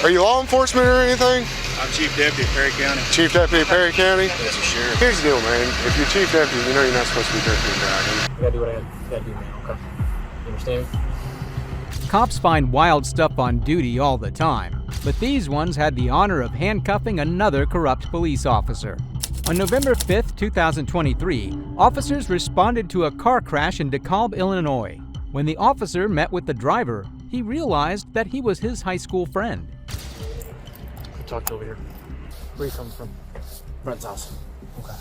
Are you law enforcement or anything? I'm Chief Deputy of Perry County. Chief Deputy of Perry County? That's a sheriff. Here's the deal, man. If you're Chief Deputy, you know you're not supposed to be drinking and driving. I gotta do what I gotta do, man, okay? You understand me? Cops find wild stuff on duty all the time, but these ones had the honor of handcuffing another corrupt police officer. On November 5th, 2023, officers responded to a car crash in DeKalb, Illinois. When the officer met with the driver, he realized that he was his high school friend. You talked over here. Where are you coming from? Brent's house. Okay.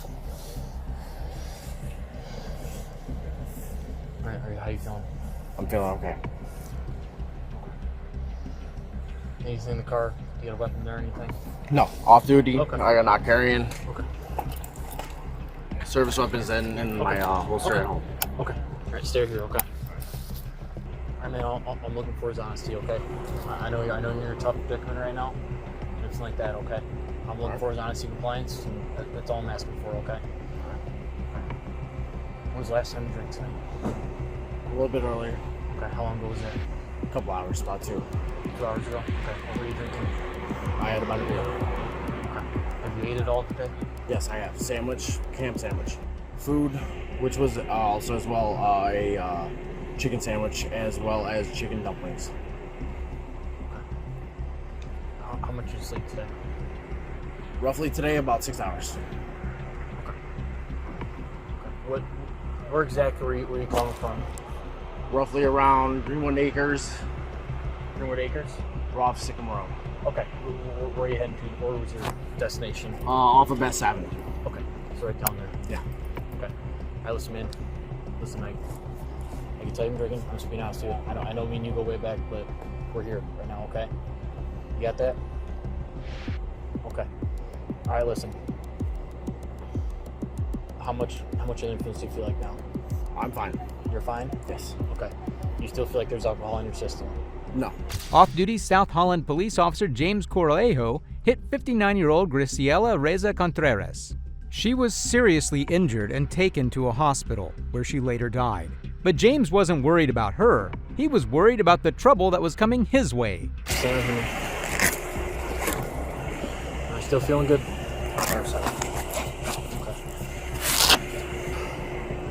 Alright, how you feeling? I'm feeling okay. Anything in the car? Do you got a weapon there or anything? No, off duty. Okay. I got not carrying. Okay. Service weapons in my holster at home. Okay. Alright, stay here, okay? Alright, man, all I'm looking for is honesty, okay? I know you're in a tough predicament right now. Anything like that, okay? I'm looking for is honesty and compliance, and that's all I'm asking for, okay? When was the last time you drank tonight? A little bit earlier. Okay, how long ago was that? A couple hours, about 2. 2 hours ago? Okay, what were you drinking? I had about a beer. Okay. Have you ate it all today? Yes, I have. Sandwich, ham sandwich. Food, which was also as well a chicken sandwich as well as chicken dumplings. How much did you sleep today? Roughly today, about 6 hours. Where exactly were you calling from? Roughly around Greenwood Acres. Greenwood Acres? We're off Sycamore Road. Okay. Where are you heading to? Where was your destination? Off of Best Avenue. Okay. So right down there. Yeah. Okay. Alright, listen, man. Listen, I can tell you I'm drinking. I'm just being honest with you. I know me and you go way back, but we're here right now, okay? You got that? Okay. Alright, listen. How much influence do you feel like now? I'm fine. You're fine? Yes. Okay. You still feel like there's alcohol in your system? No. Off-duty South Holland police officer James Coralejo hit 59-year-old Graciela Reza Contreras. She was seriously injured and taken to a hospital, where she later died. But James wasn't worried about her. He was worried about the trouble that was coming his way. Stand with me. Am I still feeling good?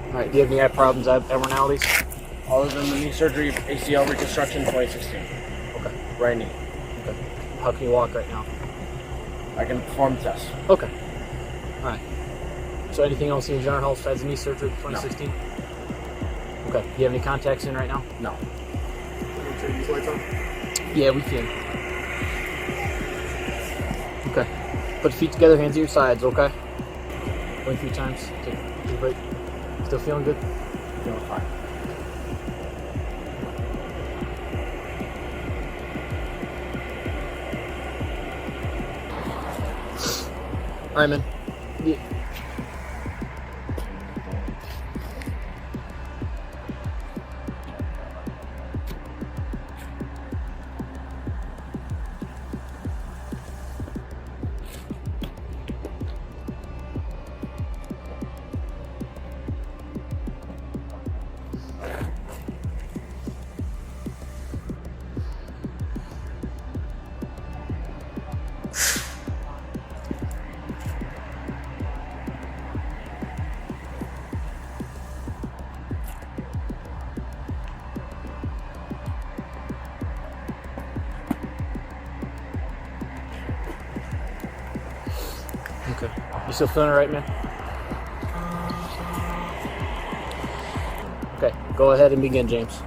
Alright, do you have any eye problems, abnormalities? Other than the knee surgery, ACL reconstruction 2016. Okay. Right knee. Okay. How can you walk right now? I can perform the test. Okay. Alright. So anything else in your general health besides the knee surgery 2016? No. Okay. Do you have any contacts in right now? No. Can we turn these lights on? Yeah, we can. Okay. Put your feet together, hands at your sides, okay? 23 times. Take a break. Still feeling good? Feeling fine. Alright, man. Yeah. Okay. You still feeling alright, man? Okay. Go ahead and begin, James.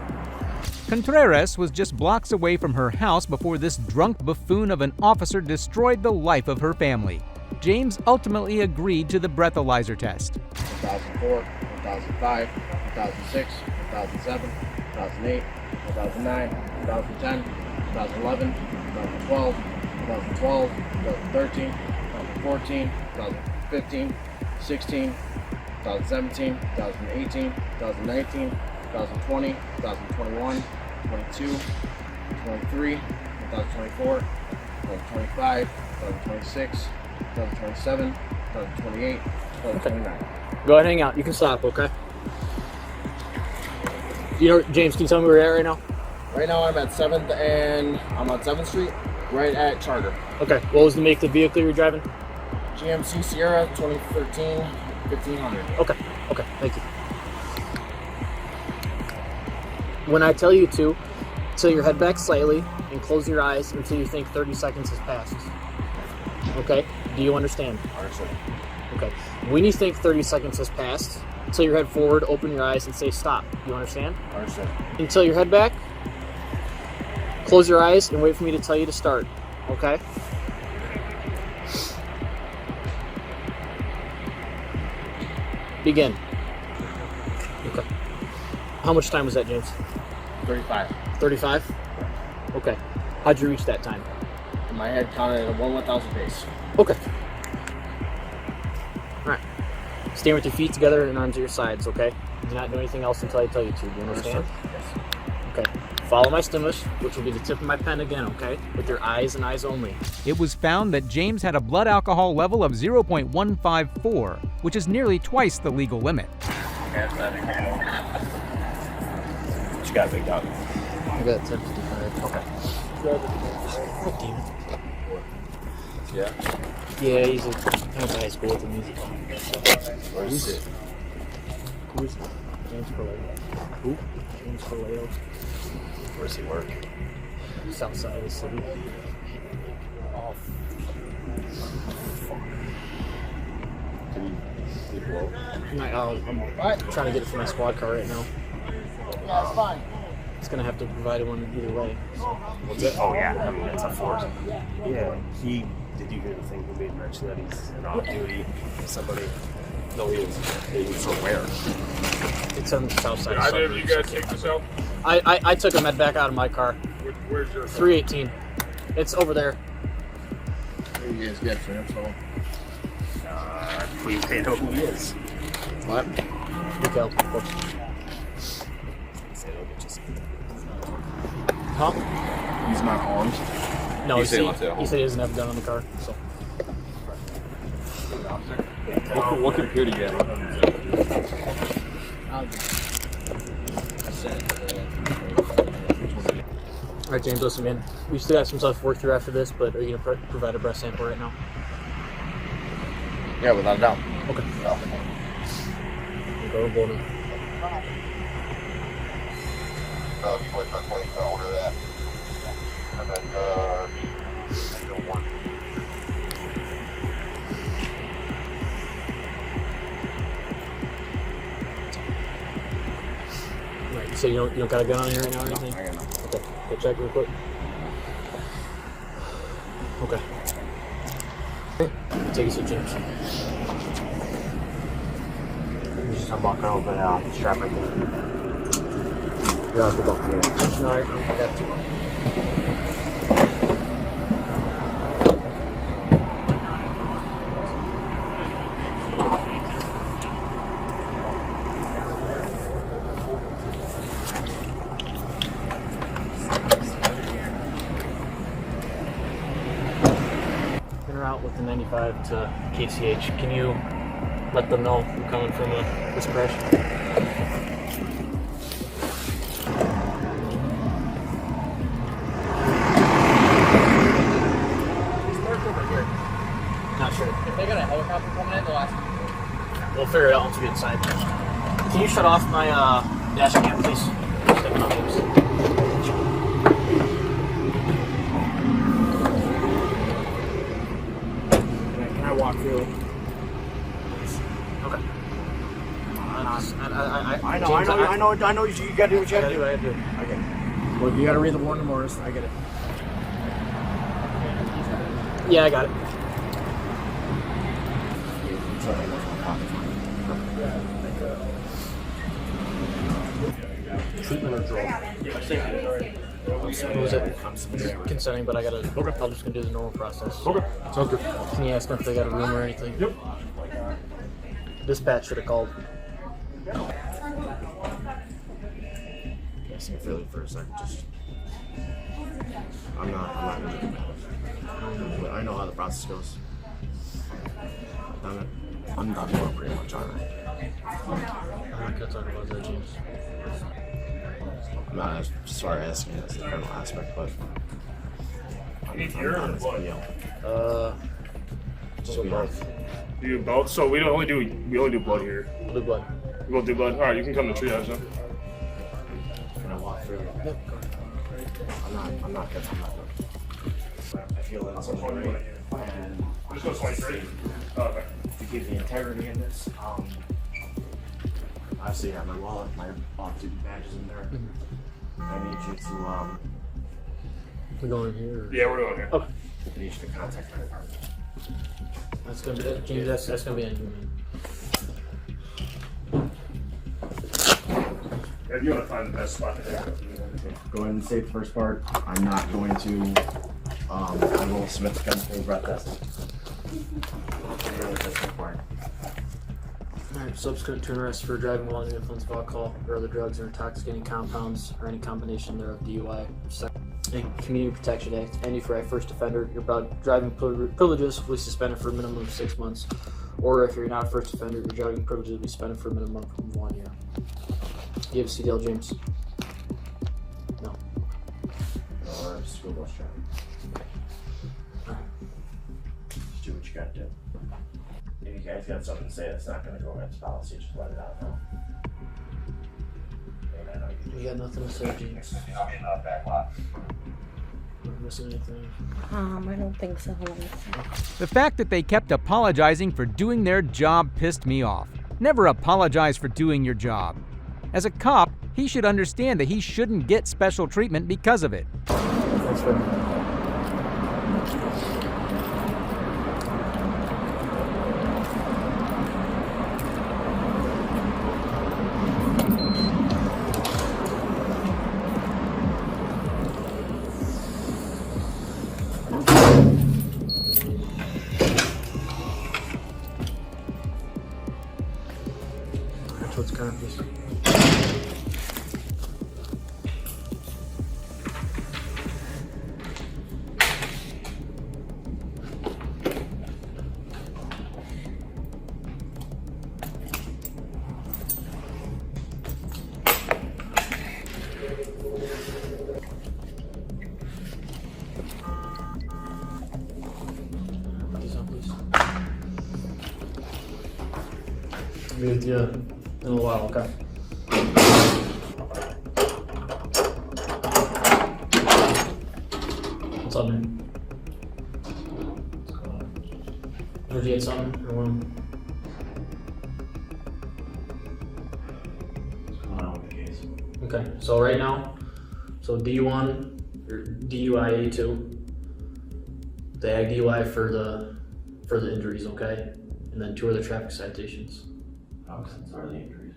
Contreras was just blocks away from her house before this drunk buffoon of an officer destroyed the life of her family. James ultimately agreed to the breathalyzer test. 2004, 2005, 2006, 2007, 2008, 2009, 2010, 2011, 2012, 2012, 2013, 2014, 2015, 16, 2017, 2018, 2019, 2020, 2021, 22, 23, 2024, 2025, 2026, 2027, 2028, 2029. Go ahead and hang out. You can stop, okay? You know, James, can you tell me where you're at right now? Right now I'm at 7th and I'm on 7th Street. Right at Charter. Okay. What was the make of the vehicle you were driving? GMC Sierra 2013 1500. Okay. Okay. Thank you. When I tell you to, tilt your head back slightly and close your eyes until you think 30 seconds has passed. Okay? Do you understand? Understood. Okay. When you think 30 seconds has passed, tilt your head forward, open your eyes, and say stop. You understand? Understood. And tilt your head back, close your eyes, and wait for me to tell you to start. Okay? Begin. Okay. How much time was that, James? 35. 35? Okay. How'd you reach that time? In my head counted at a 1/1000 pace. Okay. Alright. Stand with your feet together and arms at your sides, okay? Do not do anything else until I tell you to. Do you understand? Yes. Okay. Follow my stimulus, which will be the tip of my pen again, okay? With your eyes and eyes only. It was found that James had a blood alcohol level of 0.154, which is nearly twice the legal limit. What you got, big dog? I got 1055. Okay. Oh, damn it. Yeah. Yeah, he's a kind of high school with the music. Where is it? Who is it? James Corleo. Who? James Corleo. Where does he work? South side of the city. Oh. Did he blow? I'm trying to get it for my squad car right now. Yeah, it's fine. It's gonna have to provide one either way. So. What's it? Oh yeah, I mean that's a force. Yeah, he. Did you hear the thing he made mention that he's an off duty? Somebody. No, he is. For where? It's on the south side. Either of you guys take this out? I took a med back out of my car. Where's your 318. It's over there. What do you guys get for info? We pay know who he is. What? Miguel, of course. Say they'll get you something. Huh? He's not armed. No, He he said he wants said, it at he home. said he doesn't have a gun on the car. So. what computer you get? All right, James, listen, man. We still got some stuff to work through after this, but are you gonna provide a breath sample right now? Yeah, without a doubt. Okay. Go to Boulder. Right. So you don't got a gun on you right now or anything? I got nothing. Okay. Go check real quick. Okay. Take a seat, James. I'm walking over the strap right there. You're off the ball. No, I got two. Out with the 95 to KCH. Can you let them know I'm coming from this crash? Not sure. If they got a helicopter coming in, they'll ask me. We'll figure it out once we get inside. Can you shut off my dash cam, please? Stepping on things. Can I walk through? Okay. I know. You gotta do what you gotta do. I do. Okay. Well, you gotta read the warning Morris. I get it. Yeah, I got it. Treatment or drug? What was it? Consenting, but I'm just gonna do the normal process. Okay, sounds good. Can you ask them if they got a room or anything? Yep. Dispatch should have called. Guessing Philly for a second. Just. I'm not gonna do that. I know how the process goes. I've done it. I'm done for pretty much already. I'm not gonna talk about that, James. I'm not as sorry asking as the criminal aspect, but need urine or blood? Just both. You do both? So we only do blood here. We'll do blood. We'll do blood. All right, you can come to triage then. Can I walk through? Yep. I'm not good. I feel that something right. And Just go 23. Oh, okay. to keep the integrity in this, obviously I have my wallet, my off-duty badges in there. I need you to, we're going here? Yeah, we're going here. Okay. I need you to contact my department. That's gonna be, James, that's gonna be in. Yeah, if you want to find the best spot to take. Go ahead and say the first part. I'm not going to, I will submit the chemical breath test. Alright, subsequent to an arrest for driving while under the influence of alcohol or other drugs or intoxicating compounds or any combination thereof, DUI, and Community Protection Act, and if you're a first offender, your driving privileges will be suspended for a minimum of 6 months, or if you're not a first offender, your driving privileges will be suspended for a minimum of 1 year. Do you have a CDL, James? No. Or school bus driving. Alright. Just do what you gotta do. If you guys got something to say that's not gonna go against policy, just let it out now. You got nothing to say, James? I'll be in the back lot. Not missing anything? I don't think so. The fact that they kept apologizing for doing their job pissed me off. Never apologize for doing your job. As a cop, he should understand that he shouldn't get special treatment because of it. Thanks for what's kind of this. Be with you in a while, okay? What's up, man? Did you get something? Or what? What's going on with the case? Okay, so right now, so D1 or DUI A2, the ag DUI for the injuries, okay? And then 2 other traffic citations. How are the injuries?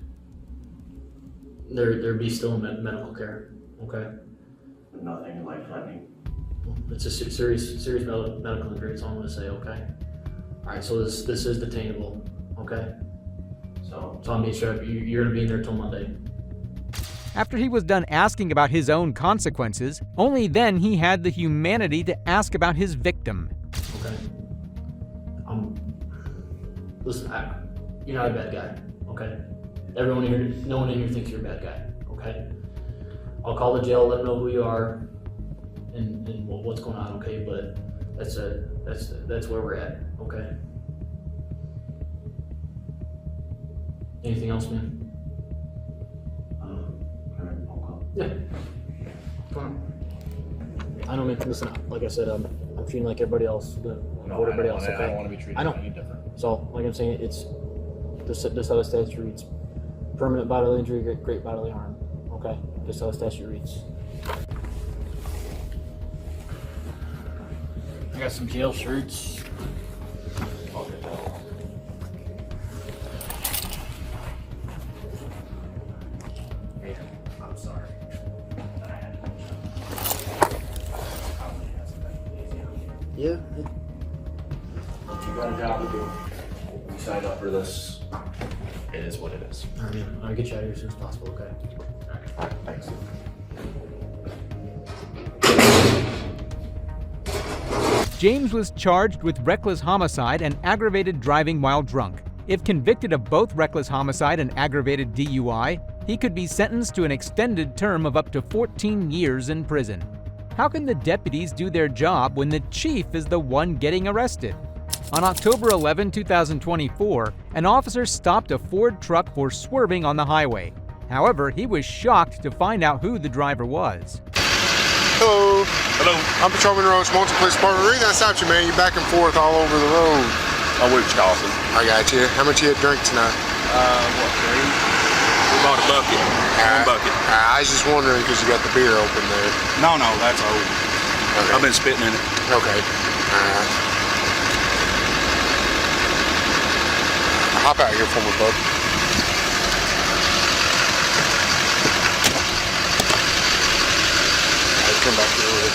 There be still in medical care, okay? But nothing life-threatening. It's a serious medical injury. That's all I'm gonna say, okay? All right, so this is detainable, okay? So I'm being sure you're gonna be in there till Monday. After he was done asking about his own consequences, only then he had the humanity to ask about his victim. Okay. Listen, you're not a bad guy, okay? Everyone here, no one in here thinks you're a bad guy, okay? I'll call the jail, let them know who you are, and what's going on, okay? But that's where we're at, okay? Anything else, man? Can I make a phone call? Yeah. Come on. I know, man. Listen, like I said, I'm treating like everybody else, everybody else, okay? I don't want to be treated any different. So, like I'm saying, it's this how the statute reads: permanent bodily injury, great bodily harm. Okay, just how the statute reads. I got some jail shirts. Hey, I'm sorry. Yeah. You got a job to do. You signed up for this. It is what it is. All right, man. I'll get you out of here as soon as possible. Okay. All right, thanks. James was charged with reckless homicide and aggravated driving while drunk. If convicted of both reckless homicide and aggravated DUI, he could be sentenced to an extended term of up to 14 years in prison. How can the deputies do their job when the chief is the one getting arrested? On October 11, 2024, an officer stopped a Ford truck for swerving on the highway. However, he was shocked to find out who the driver was. Hello. Hello. I'm Patrolman Roach, Monson Police Department. The reason I stopped you, man, you're back and forth all over the road. Oh, we was talking. I got you. How much you had drink tonight? What, 3? We bought a bucket. One bucket. I was just wondering because you got the beer open there. No, that's old. Okay. I've been spitting in it. Okay. Hop out here for me, bud. Come back here.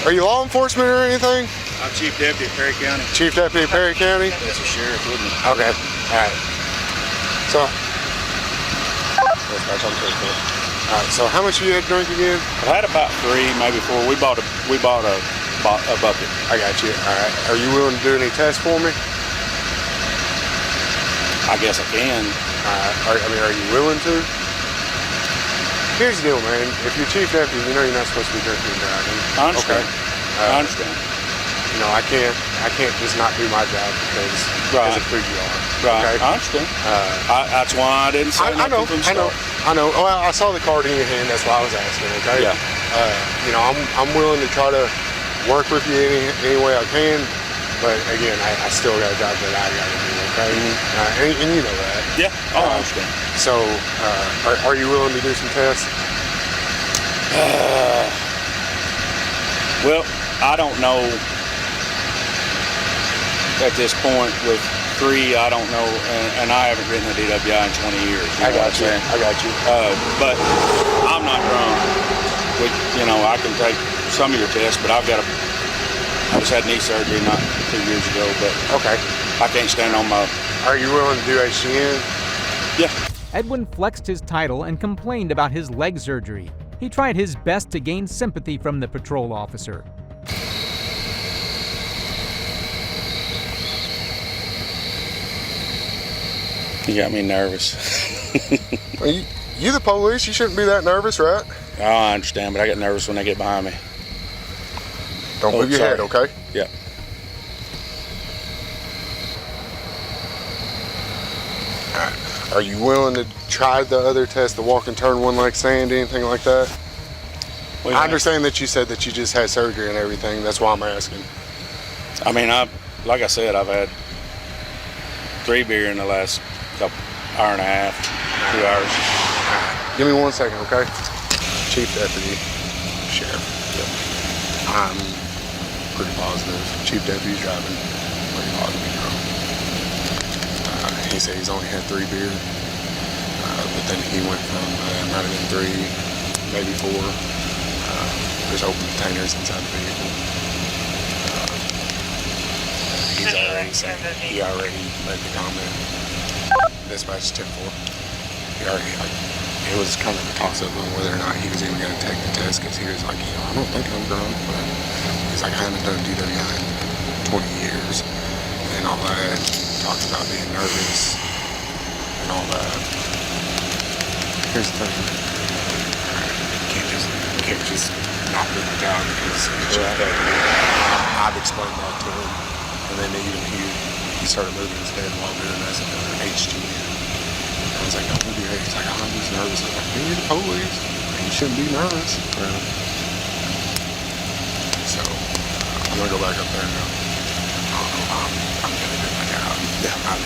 Are you law enforcement or anything? I'm Chief Deputy of Perry County. Chief Deputy of Perry County? That's a sheriff, wouldn't it? Okay. Alright. So. Alright, so how much you had drink again? I had about 3, maybe 4. We bought a bucket. I got you. Alright. Are you willing to do any tests for me? I guess I can. Are you willing to? Here's the deal, man. If you're chief deputy, you know you're not supposed to be drinking and driving. I understand. Okay? I understand. You know, I can't just not do my job because of who you are. Right. Okay? I understand. That's why I didn't say I know. nothing from the start. I know. Well, I saw the card in your hand. That's why I was asking. Okay. Yeah. You know, I'm willing to try to work with you any way I can, but again, I still got a job that I got to do. Okay. And you know that. Yeah. I understand. So, are you willing to do some tests? Well, I don't know at this point with 3, I don't know, and I haven't written a DWI in 20 years. I got you. But I'm not drunk. I can take some of your tests, but I just had knee surgery not 2 years ago, but Okay. I can't stand on my... Are you willing to do HCN? Yeah. Edwin flexed his title and complained about his leg surgery. He tried his best to gain sympathy from the patrol officer. You got me nervous. Well, you the police. You shouldn't be that nervous, right? Oh, I understand, but I get nervous when they get behind me. Don't move your head, okay? Yeah. Are you willing to try the other test, the walk and turn one like sand, anything like that? I understand that you said that you just had surgery and everything. That's why I'm asking. I mean, like I said, I've had 3 beer in the last hour and a half, 2 hours. Give me 1 second, okay? Chief Deputy, Sheriff. Yep. I'm pretty positive. Chief Deputy's driving. Pretty positive, bro. He said he's only had 3 beer, but then he went from might have been 3, maybe 4. There's open containers inside the vehicle. He's already saying he already made the comment. Dispatch 10-4. It was kind of a toss-up on whether or not he was even going to take the test because he was like, I don't think I'm drunk, but he's like, I haven't done DWI in 20 years and all that. Talks about being nervous and all that. Here's the thing. You can't just not do the job because it's just that. I've explained that to him, and then even he started moving his head while doing this and HGN. I was like, don't move your head. He's like, I'm just nervous. I was like, you're the police. You shouldn't be nervous. So I'm gonna go back up there now. I'm gonna do my job. Yeah, I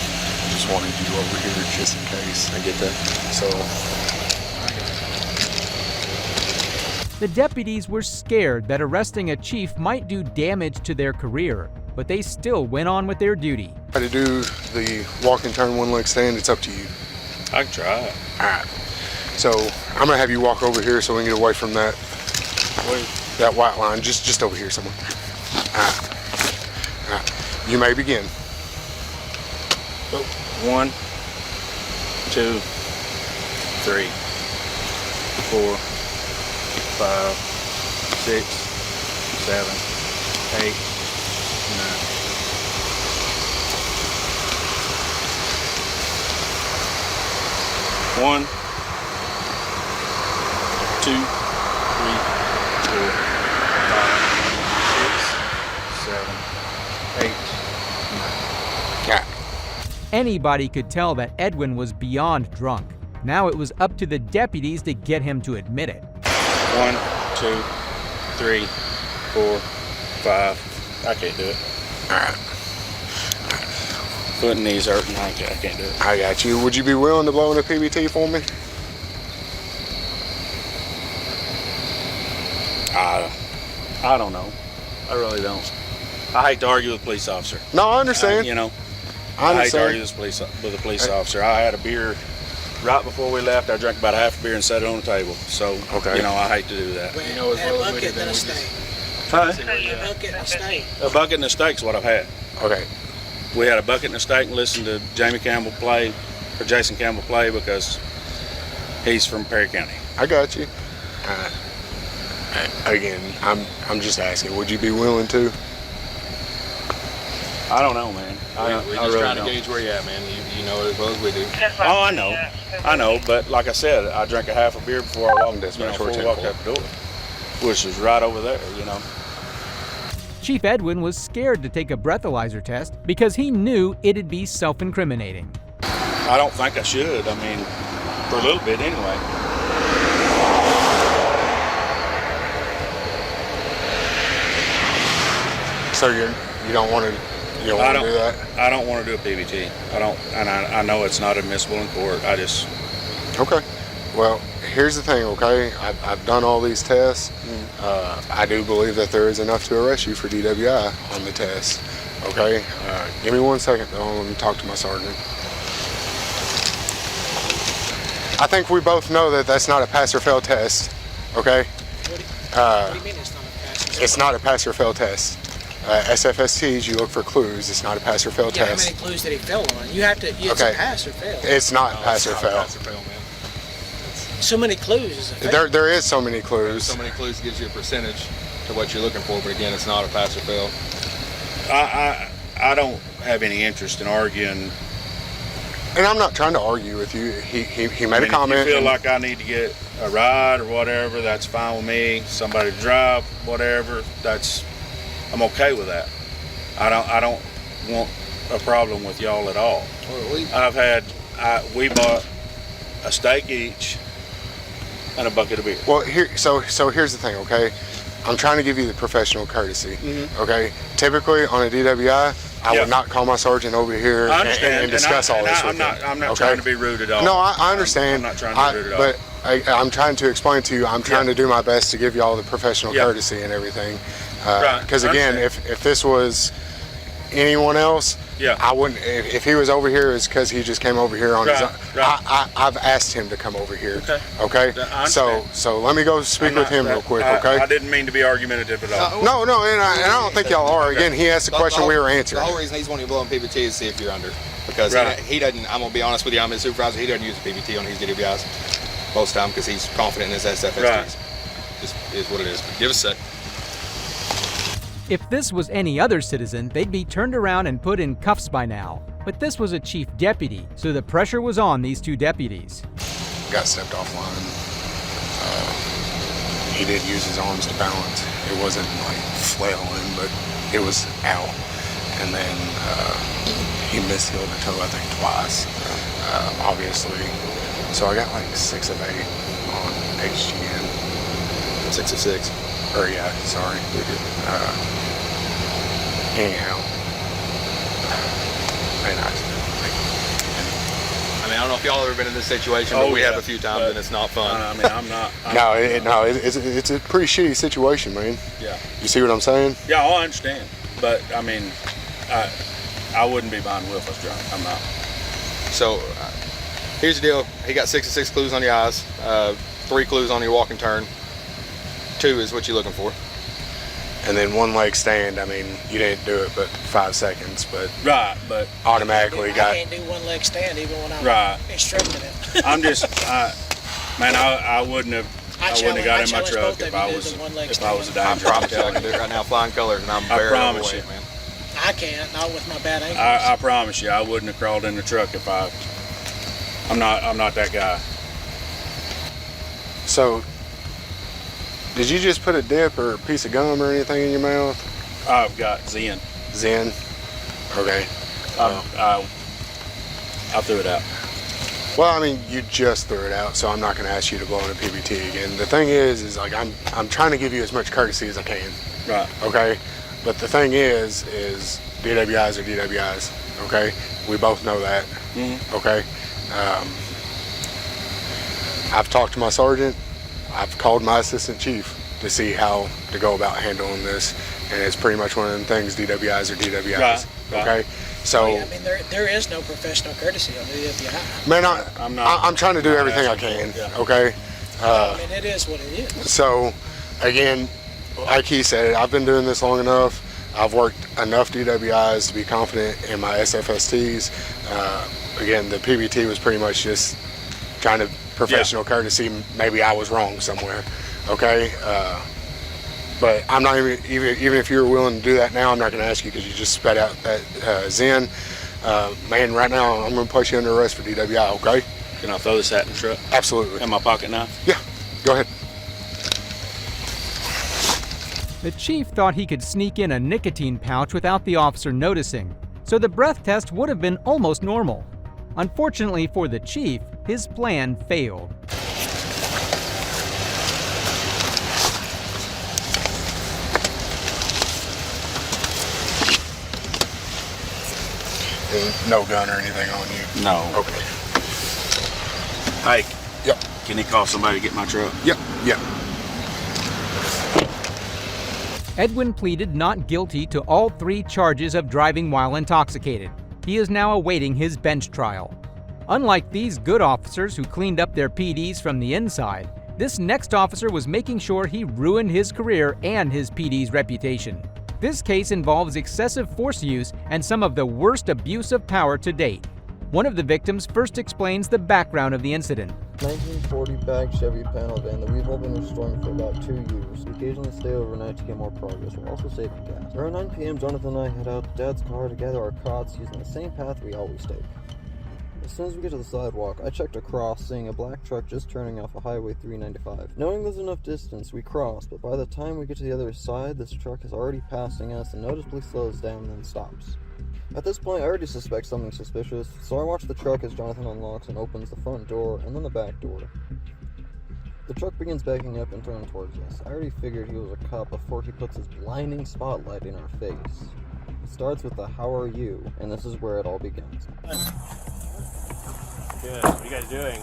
just wanted you over here just in case. I get that. So. The deputies were scared that arresting a chief might do damage to their career, but they still went on with their duty. How to do the walk and turn one leg stand, it's up to you. I can try it. All right. So I'm gonna have you walk over here so we can get away from that white line, just over here somewhere. All right. You may begin. 1, 2, 3, 4, 5, 6, 7, 8, 9. 1, 2, 3, Anybody could tell that Edwin was beyond drunk. Now it was up to the deputies to get him to admit it. 1, 2, 3, 4, 5. I can't do it. All right. Foot and knees hurting. I can't do it. I got you. Would you be willing to blow in a PBT for me? I don't know. I really don't. I hate to argue with a police officer. No, I understand. You know, I I hate to understand. argue with a police officer. I had a beer right before we left. I drank about half a beer and set it on the table. So, Okay. you know, I hate to do that. You know, as well as we did, then we just Huh? see where you A at. bucket and steak. A bucket and a steak's what I've had. Okay. We had a bucket and a steak and listened to Jamie Campbell play, or Jason Campbell play, because he's from Perry County. I got you. Again, I'm just asking. Would you be willing to? I don't know, man. We're I just really trying to don't. gauge where you're at, man. You know it as well as we do. Oh, I know. But like I said, I drank a half a beer before I walked, before I walked out the door, which was right over there, you know. Chief Edwin was scared to take a breathalyzer test because he knew it'd be self-incriminating. I don't think I should. I mean, for a little bit anyway. So you don't want to do that? I don't want to do a PBT. I don't, and I know it's not admissible in court. I just. Okay. Well, here's the thing, okay? I've done all these tests. I do believe that there is enough to arrest you for DWI on the test, okay? Give me 1 second, though. Let me talk to my sergeant. I think we both know that that's not a pass or fail test, okay? What do you mean it's not a pass? It's not a pass or fail test. SFSTs, you look for clues. It's not a pass or fail Yeah, how test. many clues did he fail on? You have to. It's Okay. a pass or fail. It's not No, pass it's or not fail. Pass or fail, man. So many clues is a fail. There is so many clues. So many clues gives you a percentage to what you're looking for, but again, it's not a pass or fail. I don't have any interest in arguing. And I'm not trying to argue with you. He made I mean, a comment. If you feel and- like I need to get a ride or whatever, that's fine with me. Somebody to drive, whatever, I'm okay with that. I don't want a problem with y'all at all. We bought a steak each and a bucket of beer. Well, so here's the thing, okay? I'm trying to give you the professional courtesy, okay? Typically on a DWI, I Yeah. would not call my sergeant over here I understand. and discuss all this with I'm not him, trying okay? to be rude at all. No, I understand. I'm not trying to be rude at all. But I'm trying to explain to you, I'm trying to do my best to give you all the professional Yeah. courtesy and everything. Right, Because I again, understand. if this was anyone else, Yeah. I wouldn't. If he was over here, it's because he just came over here on his own. Right. I've asked him to come over here. Okay. Okay. I So understand. let me go speak with him real quick. Okay. I didn't mean to be argumentative at all. No, and I don't think y'all are. Again, he asked the question we were answering. The whole reason he's wanting to blow on PBT is to see if you're under. Because Right. he doesn't, I'm going to be honest with you, I'm his supervisor, he doesn't use a PBT on his DWIs most of the time because he's confident in his SFSTs. Right. Just is what it is. Give us a sec. If this was any other citizen, they'd be turned around and put in cuffs by now. But this was a chief deputy, so the pressure was on these two deputies. Got stepped offline. He did use his arms to balance. It wasn't like flailing, but it was out. And then he misheeled a toe, I think, twice. Obviously. So I got like 6 of 8 on HGN. 6 of 6. Or yeah, sorry. Anyhow. And I mean, I don't know if y'all ever been in this situation, Oh, but we yeah. have a few times But, and it's not fun. I mean, I'm not. it's a pretty shitty situation, man. Yeah. You see what I'm saying? Yeah, I understand. But, I mean, I wouldn't be buying wheel if I was drunk. I'm not. So here's the deal. He got 6 of 6 clues on your eyes, 3 clues on your walk and turn. 2 is what you're looking for. And then 1 leg stand, I mean, you didn't do it but 5 seconds, but Right, but automatically I got. can't do one leg stand even when I'm Right. instructing it. I'm just, man, I wouldn't have got in my challenge truck both of if you I to was do the one leg if I was a stand. I danger. promise you I can do it right now, flying colors, and I'm I very promise overweight, you. man. I can't, not with my bad ankles. I promise you, I wouldn't have crawled in the truck if I'm not that guy. So, did you just put a dip or a piece of gum or anything in your mouth? I've got Zen. Zen? Okay. I threw it out. Well, I mean, you just threw it out, so I'm not going to ask you to blow in a PBT again. The thing is like I'm trying to give you as much courtesy as I can. Right. Okay? But the thing is DWIs are DWIs, okay? We both know that, okay? I've talked to my sergeant. I've called my assistant chief to see how to go about handling this, and it's pretty much one of them things, DWIs are DWIs, Right. okay? So, I mean, there is no professional courtesy on the DWI. man, I'm trying to do I'm not everything I asking can, for it, okay? I mean, it is what it is. So, again, like he said, I've been doing this long enough. I've worked enough DWIs to be confident in my SFSTs. Again, the PBT was pretty much just kind of professional courtesy. Maybe I was wrong somewhere, okay? But I'm not even if you're willing to do that now, I'm not going to ask you because you just spat out that Zen. Man, right now I'm going to place you under arrest for DWI, okay? Can I throw this hat in the truck? Absolutely. In my pocket knife? Yeah, go ahead. The chief thought he could sneak in a nicotine pouch without the officer noticing, so the breath test would have been almost normal. Unfortunately for the chief, his plan failed. No gun or anything on you? No. Okay. Hey. Yep. Can he call somebody to get my truck? Yep. Yep. Edwin pleaded not guilty to all 3 charges of driving while intoxicated. He is now awaiting his bench trial. Unlike these good officers who cleaned up their PDs from the inside, this next officer was making sure he ruined his career and his PD's reputation. This case involves excessive force use and some of the worst abuse of power to date. One of the victims first explains the background of the incident. 1940 bag Chevy panel van that we've all been restoring for about 2 years. We occasionally stay overnight to get more progress while also saving gas. Around 9 p.m., Jonathan and I head out to Dad's car to gather our cots using the same path we always take. As soon as we get to the sidewalk, I checked across, seeing a black truck just turning off of Highway 395. Knowing there's enough distance, we cross, but by the time we get to the other side, this truck is already passing us and noticeably slows down and then stops. At this point, I already suspect something suspicious, so I watch the truck as Jonathan unlocks and opens the front door and then the back door. The truck begins backing up and turning towards us. I already figured he was a cop before he puts his blinding spotlight in our face. It starts with the "How are you?" and this is where it all begins. Good. What are you guys doing?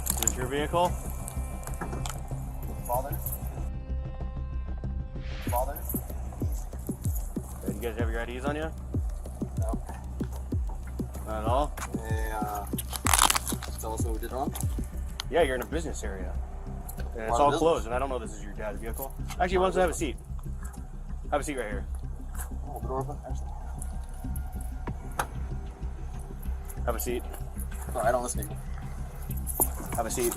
Is this your vehicle? Father? You guys have your IDs on you? No. Not at all? Tell us what we did wrong? Yeah, you're in a business area. And it's all closed, and I don't know this is your dad's vehicle. Actually, why don't you have a seat? Have a seat right here. Oh, the door open? Actually. Have a seat. No, I don't listen to you. Have a seat.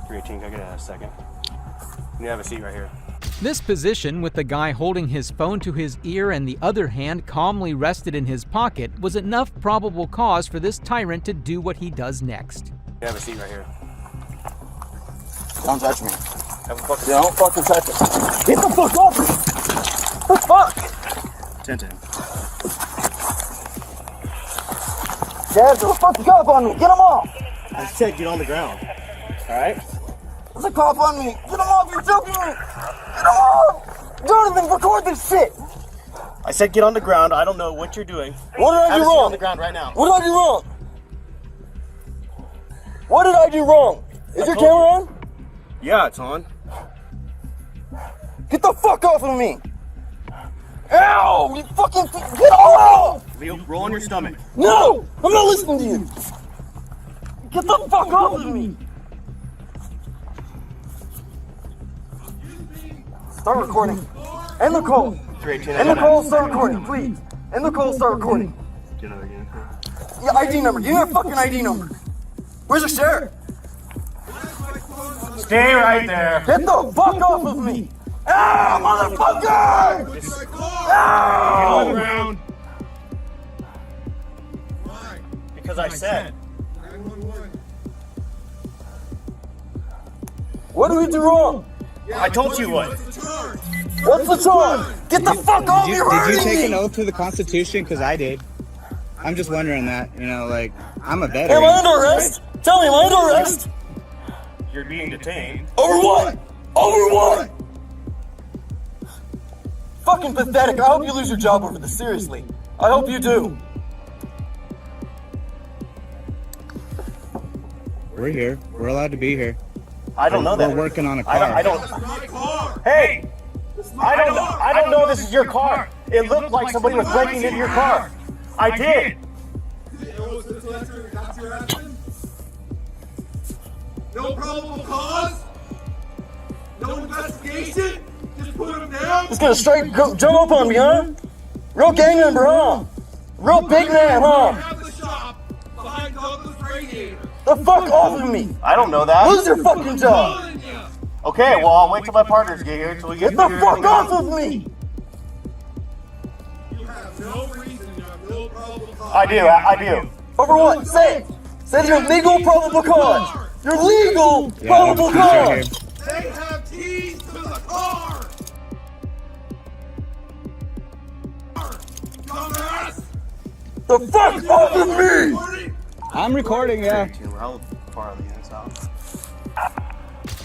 318, can I get a second? You have a seat right here. This position, with the guy holding his phone to his ear and the other hand calmly rested in his pocket, was enough probable cause for this tyrant to do what he does next. You have a seat right here. Don't touch me. Have a fucking Don't fucking touch it. Get the fuck off me! What the fuck? 10-10. Dad, there's a fucking cop on me! Get him off! I said get on the ground. Alright? There's a cop on me! Get him off! You're joking me! Get him off! Jonathan, record this shit! I said get on the ground. I don't know what you're doing. What did I Have do a seat wrong? on the ground right now. What did I do wrong? What did I do wrong? Is your told camera you. on? Yeah, it's on. Get the fuck off of me! Ow! You fucking get off! Roll on your stomach. No! I'm not listening to you! Get the fuck off of me! Start recording. End the call. 318. End the call, start recording, please. End the call, start recording. Get another again. Your ID number. Give me your fucking ID number. Where's the sheriff? Stay right there. Get the fuck off of me! Ah, motherfucker! Get on the ground. Because I said. What did we do wrong? I told you what. What's the charge? Get the fuck off me! Did you take an oath to the Constitution? Because I did. I'm just wondering that. You know, like, I'm a veteran. Am I under arrest? Tell me, am I under arrest? You're being detained. Over what? Over what? Fucking pathetic. I hope you lose your job over this. Seriously. I hope you do. We're here. We're allowed to be here. I don't know that. We're working on a car. I don't. Hey! I don't know this is your car. It looked like somebody was breaking into your car. I did. No probable cause? No investigation? Just put him down? Just gonna straight jump up on me, huh? Real gang member, huh? Real big man, huh? At the shop behind Douglas Radiator. The fuck off of me! I don't know that. Lose your fucking job! Okay, well, I'll wait till my partners get here until we get the fuck off of me! You have no reason, you have no probable cause. I do. Over what? Say it! Say your legal probable cause! Your legal probable cause! They have keys to the car! Dumbass! The fuck off of me! I'm recording, yeah.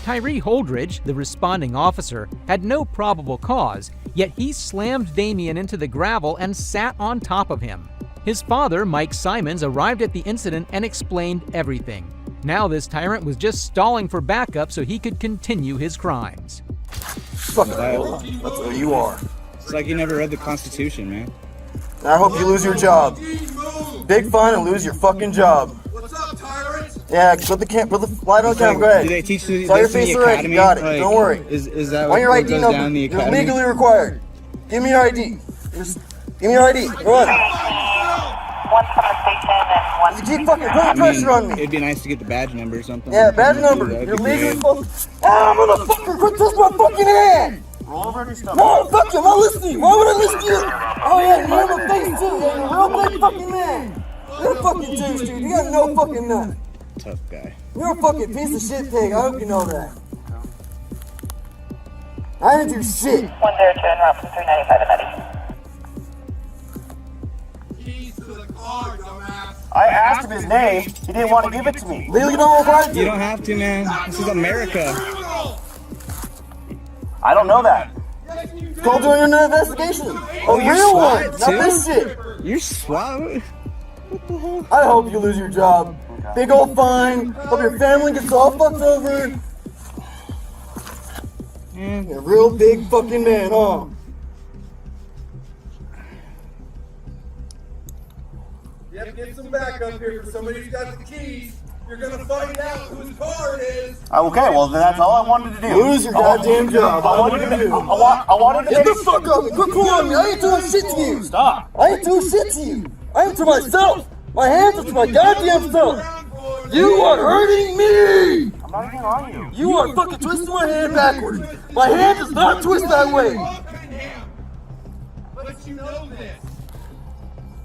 Tyree Holdridge, the responding officer, had no probable cause, yet he slammed Damien into the gravel and sat on top of him. His father, Mike Simons, arrived at the incident and explained everything. Now this tyrant was just stalling for backup so he could continue his crimes. Fuck that. That's what you are. It's like you never read the Constitution, man. I hope you lose your job. Big fine and lose your fucking job. What's up, tyrant? Yeah, put the light on camera, go ahead. Do they teach you Saw your this in face the already, academy? got it, Like, don't worry. Is that Want your what ID goes number? down in the You're academy? legally required. Give me your ID. Just give me your ID. Run. You keep fucking putting pressure on me. It'd be nice to get the badge number or something. Yeah, badge number. You're legally supposed to. Ah, motherfucker, quit touching my fucking hand! Roll over your stomach. No, fuck you, I'm not listening. Why would I listen to you? Oh yeah, you have a face too. Yeah, you're a real big fucking man. You're a fucking douche, dude. You got no fucking nut. Tough guy. You're a fucking piece of shit pig. I hope you know that. I didn't do shit. 102 en route from 395 to Betty. Keys to the car, dumbass. I asked him his name. He didn't want to give it to me. Legally don't require it to. You don't have to, man. This is America. I don't know that. Go do an investigation. A real one, not this shit. You're SWAT? What the hell? I hope you lose your job. Big old fine. Hope your family gets all fucked over. You're a real big fucking man, huh? You have to get some backup here for somebody who's got the keys. You're gonna find out whose car it is. Okay, well then that's all I wanted to do. Lose your goddamn job. I wanted to get the fuck up and quit calling me. I ain't doing shit to you. Stop. I ain't doing shit to you. I am to myself. My hands are to my goddamn self. You are hurting me. I'm not even on you. You are fucking twisting my hand backwards. My hand does not twist that way. But you know this.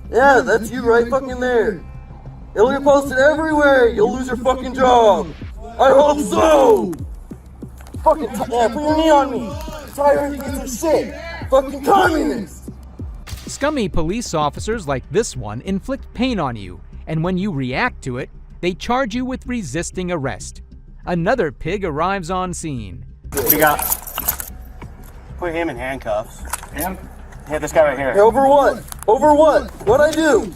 Yeah, that's you right fucking there. It'll get posted everywhere. You'll lose your fucking job. I hope so. Fucking yeah, put your knee on me. Tyrant piece of shit. Fucking communist. Scummy police officers like this one inflict pain on you, and when you react to it, they charge you with resisting arrest. Another pig arrives on scene. What do you got? Put him in handcuffs. Him? Yeah, this guy right here. Hey, over what? Over what? What'd I do?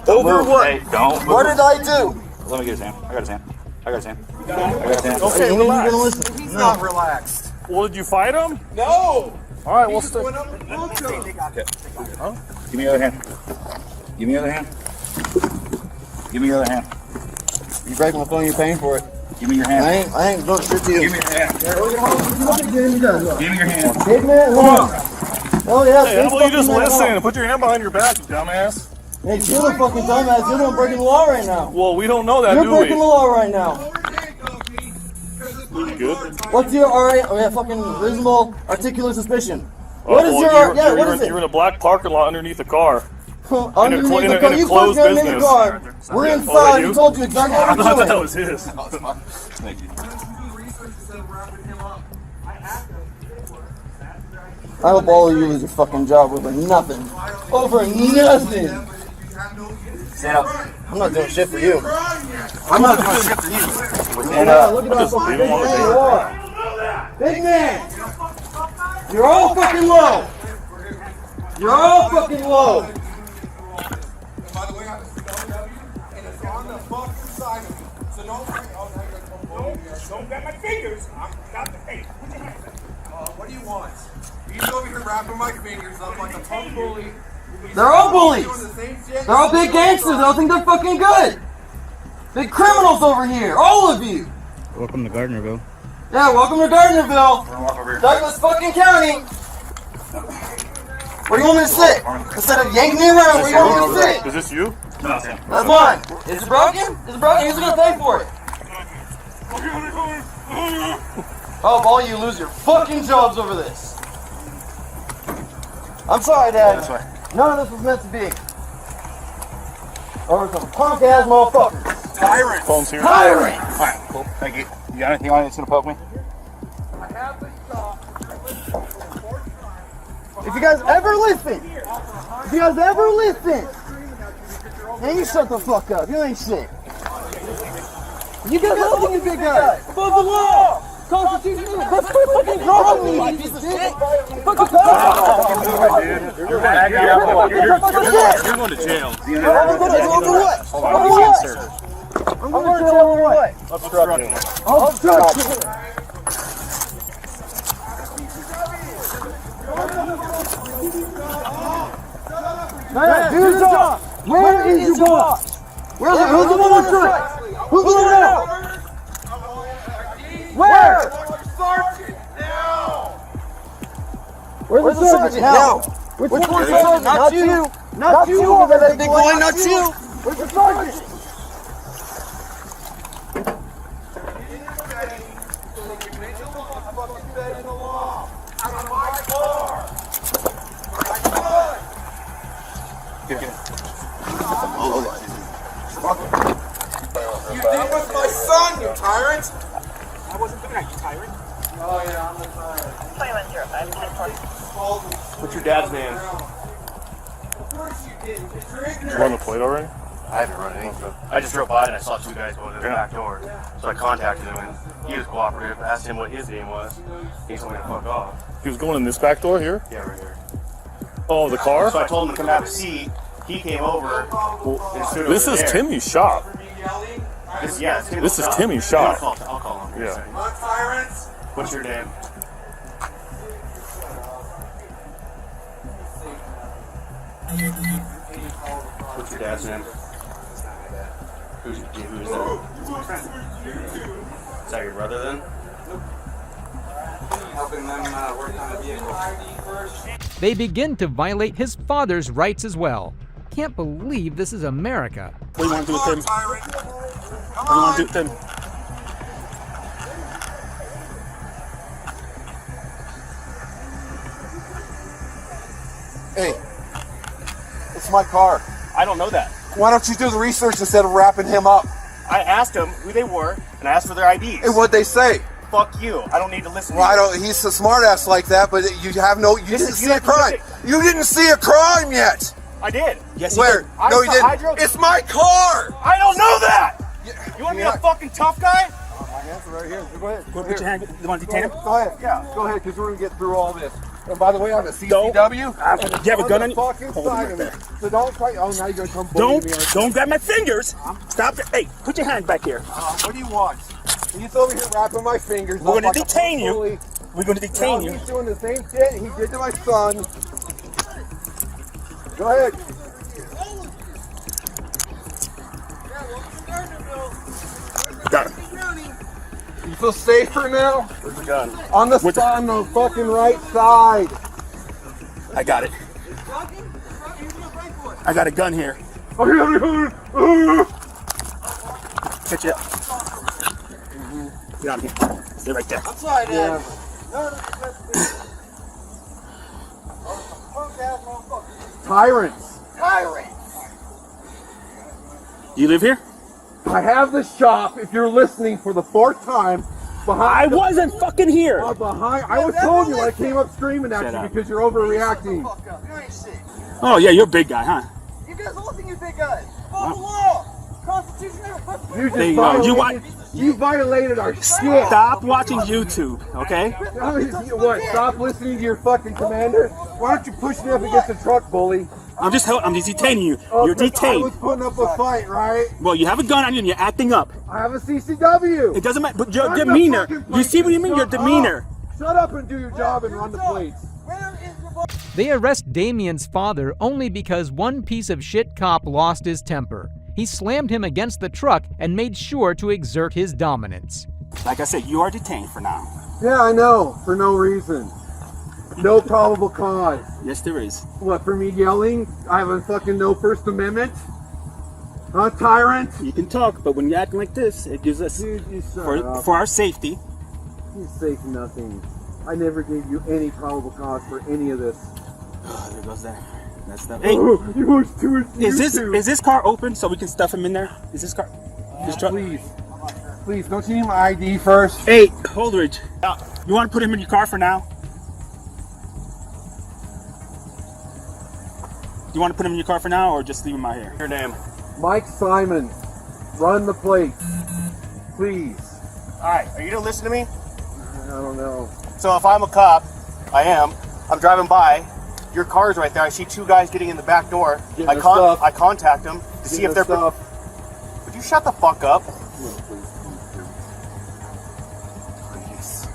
Over what? Hey, don't move. What did I do? Let me get his hand. I got his hand. I got his hand. I got his hand. Okay, Hey, when are you relax. gonna listen? He's not relaxed. Well, did you fight him? No! All right, well, He went up and punked him. Huh? Give me your other hand. Give me your other hand. Give me your other hand. You break my phone, you're paying for it. Give me your hand. I ain't doing shit to you. Give me your hand. Give me your hand. Big man, come on. Oh yeah, Hey, how about you just listen and put your hand behind your back, you dumbass? Hey, you're the fucking dumbass. You're the one breaking the law right now. Well, we don't know that, You're do we? breaking the law right now. You good? What's your fucking reasonable articulate suspicion? What is well, your what is it? You're in a black parking lot underneath a car. Underneath the car. You closed fucking underneath the business. car. We're Oh, inside. you? He told you exactly I what we're thought doing. that was his. Thank you. research instead of wrapping him up. I asked him. I hope all of you lose your fucking job over nothing. Over nothing! Stand up. I'm not doing shit for you. I'm not doing shit for you. Stand up. Look at how fucking big man you are. Big man! You're all fucking low! You're all fucking low! By the way, I'm a CW, and it's on the fucking side of me. So don't worry. Oh, now you're gonna come over here. Don't grab my fingers. I'm got the hey, put your hands up. What do you want? He's over here wrapping my fingers up like a punk bully. They're all bullies! They're all big gangsters. They all think they're fucking good. Big criminals over here. All of you. Welcome to Gardnerville. Yeah, welcome to Gardnerville. Douglas fucking County. Where do you want me to sit? Instead of yanking me around, where do you want me to sit? Is this you? No, Sam. That's mine. Is it broken? Is it broken? Who's gonna pay for it? Oh, all you lose your fucking jobs over this. I'm sorry, Dad. This way. None of this was meant to be. Over some punk ass motherfuckers. Tyrant. Phone's here. Tyrant. All right, cool. Thank you. You got anything on you that's gonna poke me? If you guys ever listen, then you shut the fuck up. You ain't shit. You got nothing, you big guy. Above the law. Constitution. That's fucking wrong with me, you piece of shit. Fucking You're going to jail. I'm going to jail over what? Over what? I'm going to jail over what? Obstruction. Obstruction. Do your job. Where is your boss? Who's the one on strike? Who's going out? Where? Where's the sergeant now? Which one's the sergeant? Not you. Not you over there, big boy. Not you. Where's the sergeant? You did with my son, you tyrant! I wasn't doing that, you tyrant. Oh yeah, I'm the tyrant. 2105. What's your dad's name? Of course you did. You run the plate already? I haven't run anything. I just drove by and I saw two guys going to the back door. So I contacted him and he was cooperative. Asked him what his name was. He told me to fuck off. He was going in this back door here? Yeah, right here. Oh, the car? So I told him to come have a seat. He came over. And stood This over is there. Timmy's shop. This is Timmy's shop. I'll call him. Yeah. Tyrants! What's your name? What's your dad's name? Who's that? Is that your brother then? Helping them work on the vehicle. They begin to violate his father's rights as well. Can't believe this is America. What do you want to do with Tim? What do you want to do with Tim? Hey, it's my car. I don't know that. Why don't you do the research instead of wrapping him up? I asked them who they were and I asked for their IDs. And what'd they say? Fuck you. I don't need to listen Well, to I you. don't. He's a smartass like that, but you have no. You didn't see a crime. You didn't see a crime yet. I did. Yes, Where? you did. No, you I didn't. drove. It's my car. I don't know that. Yeah. You want to be a fucking tough guy? My hands are right here. Go ahead. Put your hand. You want to detain him? Go ahead. Yeah. Go ahead, because we're gonna get through all this. And by the way, I'm a CCW. You have a gun on you? Fucking side of me. So don't fight. Oh, now you're gonna come. Don't grab my fingers. Stop it. Hey, put your hand back here. What do you want? He's over here wrapping my fingers. We're going up to like a detain you. bully. We're going to detain you. He's doing the same shit he did to my son. Go ahead. Got it. You feel safer now? Where's the gun? On the fucking right side. I got it. I got a gun here. Catch it. Get out of here. Stay right there. I'm sorry, Dad. Tyrants. You live here? I have the shop, if you're listening for the fourth time, I wasn't fucking here. I was told you when I came up screaming at you because you're overreacting. Oh yeah, you're a big guy, huh? You guys all think you're big guys. Follow the law. Constitution. You violated our shit. Stop watching YouTube, okay? What? Stop listening to your fucking commander? Why don't you push me up against the truck, bully? I'm just detaining you. You're detained. I was putting up a fight, right? Well, you have a gun on you and you're acting up. I have a CCW. It doesn't matter, but your demeanor. You see what you mean? Your demeanor. Shut up and do your job and run the plates. They arrest Damien's father only because one piece of shit cop lost his temper. He slammed him against the truck and made sure to exert his dominance. Like I said, you are detained for now. Yeah, I know. For no reason. No probable cause. Yes, there is. What, for me yelling? I have a fucking no First Amendment? Huh, tyrant? You can talk, but when you're acting like this, it gives us, for our safety. You safe nothing. I never gave you any probable cause for any of this. Oh, there goes that. That's the. Hey, is this car open so we can stuff him in there? Is this car? This truck? Please, don't you need my ID first? Hey, Holdridge, you want to put him in your car for now? You want to put him in your car for now, or just leave him out here? Your name? Mike Simon. Run the plate, please. All right, are you gonna listen to me? I don't know. So if I'm a cop, I am. I'm driving by. Your car's right there. I see two guys getting in the back door. I contact them to see if they're. Would you shut the fuck up? Please.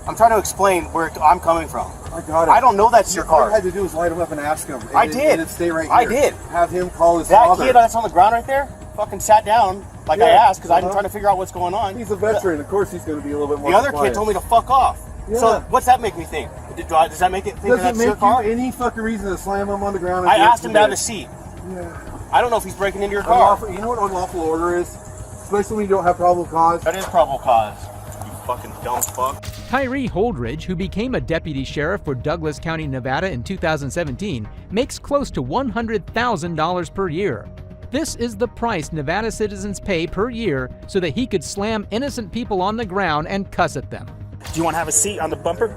I'm trying to explain where I'm coming from. I got it. I don't know that's your car. All I had to do was light him up and ask him. I did. And stay right here. I did. Have him call his father. father. That kid that's on the ground right there fucking sat down like I asked because I'm trying to figure out what's going on. He's a veteran. Of course he's going to be a little bit more The other quiet. kid told me to fuck off. Yeah. So what's that make me think? Does that make it think that's your car? Doesn't make you any fucking reason to slam him on the ground. I asked him to have a seat. Yeah. I don't know if he's breaking into your car. You know what unlawful order is? Especially when you don't have probable cause. That is probable cause. You fucking dumb fuck. Tyree Holdridge, who became a deputy sheriff for Douglas County, Nevada in 2017, makes close to $100,000 per year. This is the price Nevada citizens pay per year so that he could slam innocent people on the ground and cuss at them. Do you want to have a seat on the bumper?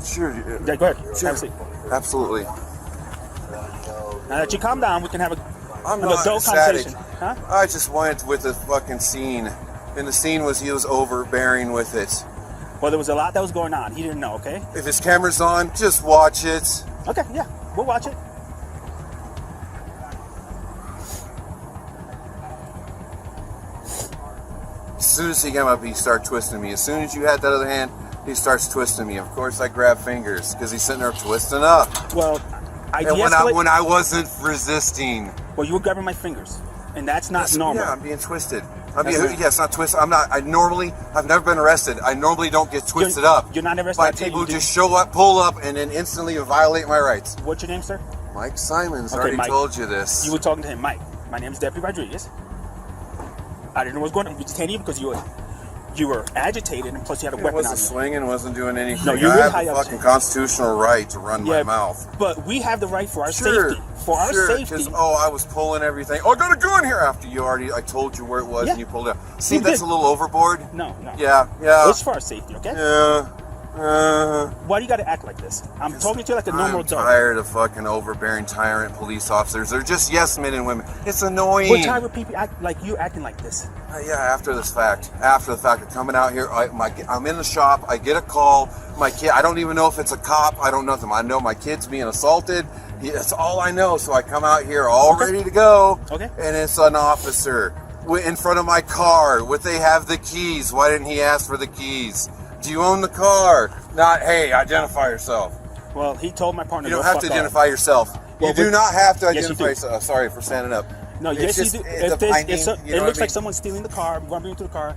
Sure. Yeah, go ahead. Sure. Have a seat. Absolutely. Now that you calm down, we can have I'm an not adult ecstatic. conversation. Huh? I just went with the fucking scene. And the scene was he was overbearing with it. Well, there was a lot that was going on. He didn't know, okay? If his camera's on, just watch it. Okay, yeah. We'll watch it. As soon as he came up, he started twisting me. As soon as you had that other hand, he starts twisting me. Of course, I grab fingers because he's sitting there twisting up. Well, when I wasn't resisting. Well, you were grabbing my fingers, and that's not normal. Yeah, I'm being twisted. It's not twisted. I've never been arrested. I normally don't get twisted up. You're not arrested. By people who just show up, pull up, and then instantly violate my rights. What's your name, sir? Mike Simons. Okay, already Mike. Told you this. You were talking to him, Mike. My name is Deputy Rodriguez. I didn't know what was going on. We detained you because you were agitated, and plus you had a weapon on you. Wasn't swinging, wasn't doing anything. No, you I were have high a up. fucking constitutional right to run my mouth. But we have the right for our safety. For our safety. I was pulling everything. Oh, I got a gun here after I told you where it was and you pulled it out. See, that's a little overboard. No. Yeah. It's for our safety, okay? Yeah. Why do you got to act like this? I'm talking to you like a normal adult. I'm tired of fucking overbearing tyrant police officers. They're just yes men and women. It's annoying. We're tired of people like you acting like this. After the fact of coming out here, I'm in the shop. I get a call. My kid, I don't even know if it's a cop. I don't know them. I know my kid's being assaulted. That's all I know. So I come out here all ready to go. Okay. And it's an officer in front of my car. They have the keys. Why didn't he ask for the keys? Do you own the car? Not, hey, identify yourself. Well, he told my partner. You don't have to identify yourself. You do not have to identify yourself. Sorry for standing up. No, yes, you do. It looks like someone's stealing the car, running into the car.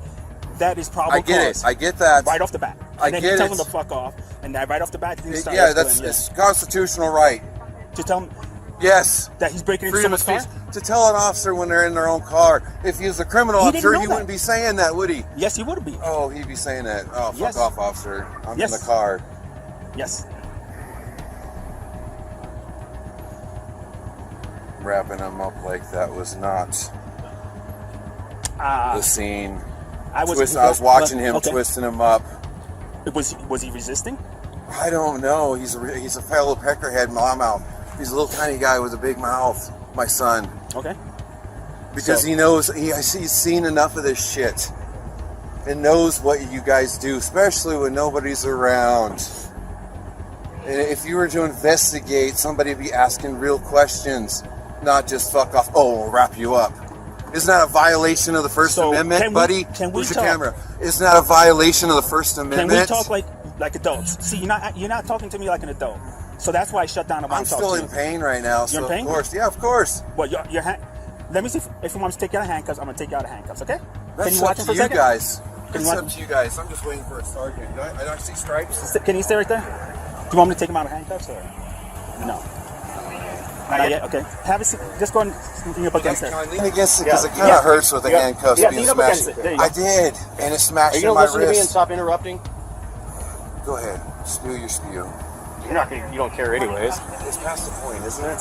That is probable cause. I get that. Right off the bat. And then he tells him to fuck off. And that right off the bat, he starts it's constitutional right. To tell him. Yes. That he's breaking into someone's car? To tell an officer when they're in their own car. If he was a criminal officer, he wouldn't be saying that, would he? Yes, he would be. Oh, he'd be saying that. Oh, fuck off, officer. I'm in the car. Yes. Wrapping him up like that was not the scene. I was watching him twisting him up. Was he resisting? I don't know. He's a fellow peckerhead mouth. He's a little tiny guy with a big mouth. My son. Okay. Because he knows he's seen enough of this shit and knows what you guys do, especially when nobody's around. And if you were to investigate, somebody would be asking real questions, not just fuck off. Oh, we'll wrap you up. Isn't that a violation of the First Amendment, buddy? Where's your camera? Isn't that a violation of the First Amendment? Can we talk like adults? See, you're not talking to me like an adult. So that's why I shut down. I'm still in pain right now. You're in pain? Of course, yeah, of course. Well, let me see if you want to take you out of handcuffs. I'm gonna take you out of handcuffs. Okay? That's Can you watch up him for to a you second? guys. Can It's you up to you guys. I'm just waiting for a sergeant. I don't see stripes. Can you stay right there? Do you want me to take him out of handcuffs or no? Not yet. Okay. Have a seat. Just go and lean up against it. Can I lean against it? Because it kind of hurts with the handcuffs being lean up smashed. against it. There you go. I did, and it smashed Are you in gonna my listen to me and wrist. stop interrupting? Go ahead. Spew your spew. You're not gonna. You don't care anyways. It's past the point, isn't it?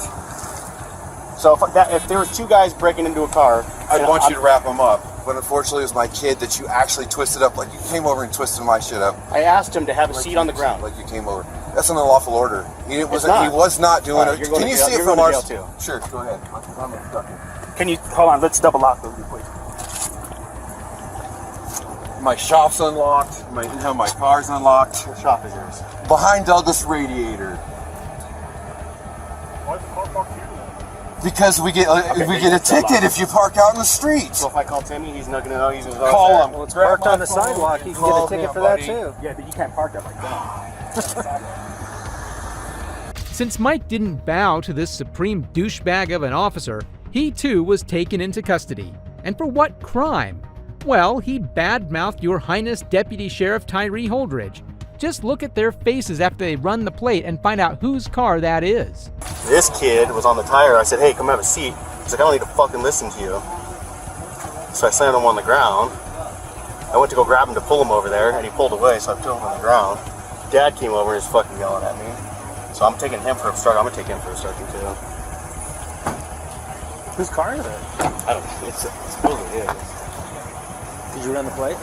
So if there were two guys breaking into a car, I'd want you to wrap them up. But unfortunately, it was my kid that you actually twisted up. Like you came over and twisted my shit up. I asked him to have a seat on the ground. Like you came over. That's an unlawful order. He was not doing Right, it. Can you see it from our? Sure, go ahead. Can you hold on? Let's double lock those real quick. My shop's unlocked. My car's unlocked. What shop is yours? Behind Douglas Radiator. Why is the car parked here? Because we get a ticket if you park out in the street. So if I call Timmy, he's not gonna know he's gonna call him. Well, it's Parked on the sidewalk, he can get a ticket for that too. Yeah, but you can't park that like that. Since Mike didn't bow to this supreme douchebag of an officer, he too was taken into custody. And for what crime? Well, he badmouthed Your Highness Deputy Sheriff Tyree Holdridge. Just look at their faces after they run the plate and find out whose car that is. This kid was on the tire. I said, hey, come have a seat. He's like, I don't need to fucking listen to you. So I slammed him on the ground. I went to go grab him to pull him over there, and he pulled away, so I threw him on the ground. Dad came over and is fucking yelling at me. So I'm taking him for obstruction. I'm gonna take him for obstruction too. Whose car is it? I don't know. It's supposedly his. Did you run the plate?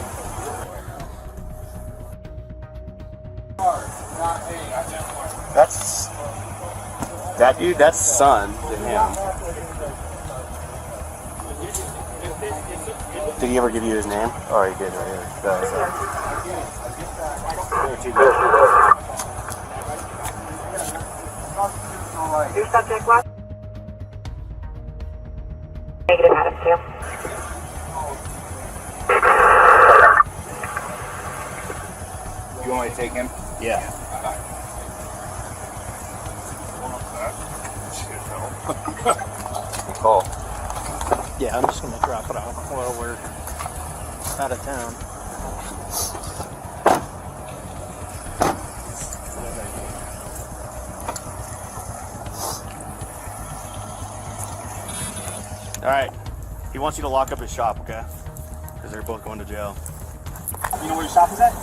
That's that dude. That's son to him. Did he ever give you his name? Oh, he did right here. Your subject was? Negative, Adam 2. You want me to take him? Yeah. Good call. Yeah, I'm just gonna drop it off while we're out of town. All right. He wants you to lock up his shop, okay? Because they're both going to jail. You know where your shop is at?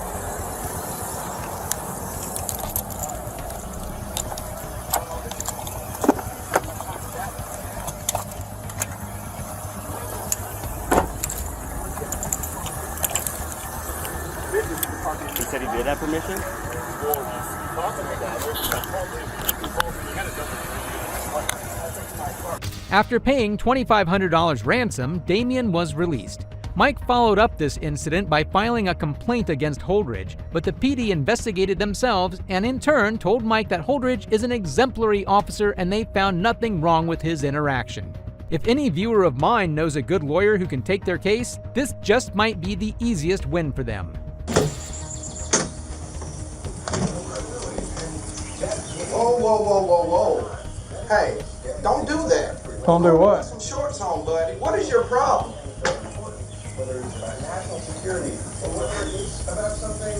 He said he did have permission? After paying $2,500 ransom, Damien was released. Mike followed up this incident by filing a complaint against Holdridge, but the PD investigated themselves and in turn told Mike that Holdridge is an exemplary officer and they found nothing wrong with his interaction. If any viewer of mine knows a good lawyer who can take their case, this just might be the easiest win for them. Whoa, whoa, whoa, whoa, whoa. Hey, don't do that. Don't do what? Put some shorts on, buddy. What is your problem? Whether it's about national security or whether it's about something